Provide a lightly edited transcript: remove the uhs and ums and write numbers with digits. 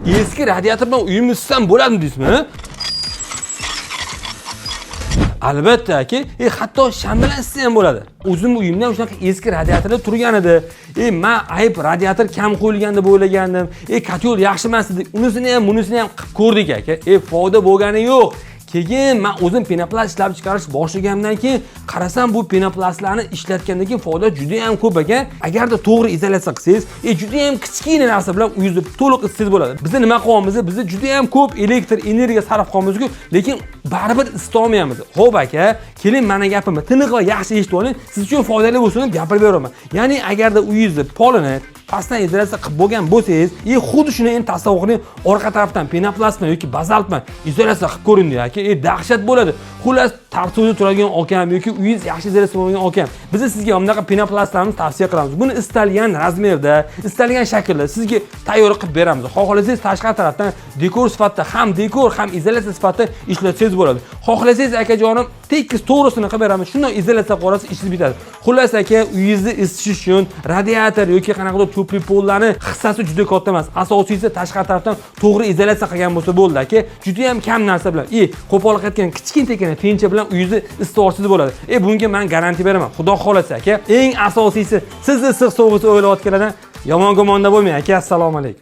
Eski radiator bilan uyimni isitsam bo'ladimi deysizmi? Albatta aka, hatto sham bilan isitsa ham bo'ladi. O'zim uyimda shunaqa eski radiatorlar turgan edi. Men ayb radiator kam qo'yilgan deb o'ylagandim. Kotyol yaxshi emas edi. Unisini ham, bunisini ham qilib ko'rdik aka. Foyda bo'lgani yo'q. Keyin men o'zim penoplast ishlab chiqarish boshlagandan keyin qarasam bu penoplastlarni ishlatgandan keyin foyda juda ham ko'p ekan. Agarda to'g'ri izolyatsiya qilsangiz, juda ham kichkina narsa bilan uyingizni to'liq isitsangiz bo'ladi. Biz nima qilyapmiz? Biz juda ham ko'p elektr energiya sarf qilyapmiz-ku, lekin baribir isita olmaymiz. Xo'p aka, keling meni gapimni tiniq va yaxshi eshitib oling. Siz uchun foydali bo'lsin deb gapirib beraman. Ya'ni agarda uyingizni polini pastdan izolyatsiya qilib bo'lgan bo'lsangiz, xuddi shuni endi tasavvur qiling, orqa tarafdan penoplastmi yoki bazaltmi izolyatsiya qilib ko'ring aka. Dahshat bo'ladi. Xullas, tartibda turadigan okam yoki uyingiz yaxshi izolyatsiya bo'lgan okam. Biz sizga bunaqa penoplastlarni tavsiya qilamiz. Buni istalgan razmerda, istalgan shaklda sizga tayyor qilib beramiz. Xohlasangiz tashqari tarafdan dekor sifatida, ham dekor, ham izolyatsiya sifatida ishlatsangiz bo'ladi. Xohlasangiz akajonim, tekis to'g'risini qilib beramiz. Shunday izolyatsiya qilasiz, ishingiz bitadi. Xullas aka, uyingizni isitish uchun radiator yoki qanaqadir cho'pli pollarni hissasi juda katta emas. Asosiysi tashqari tarafdan to'g'ri izolyatsiya qilgan bo'lsa bo'ldi aka. Juda ham kam narsa bilan, qo'pol ketgan kichkina tencha bilan uyingizni isitib olsangiz bo'ladi. Bunga men garantiya beraman. Xudo xolasa aka, eng asosiysi sizni issiq sovuqni o'ylayotganlardan yomon gumonda bo'lmang aka. Assalomu alaykum.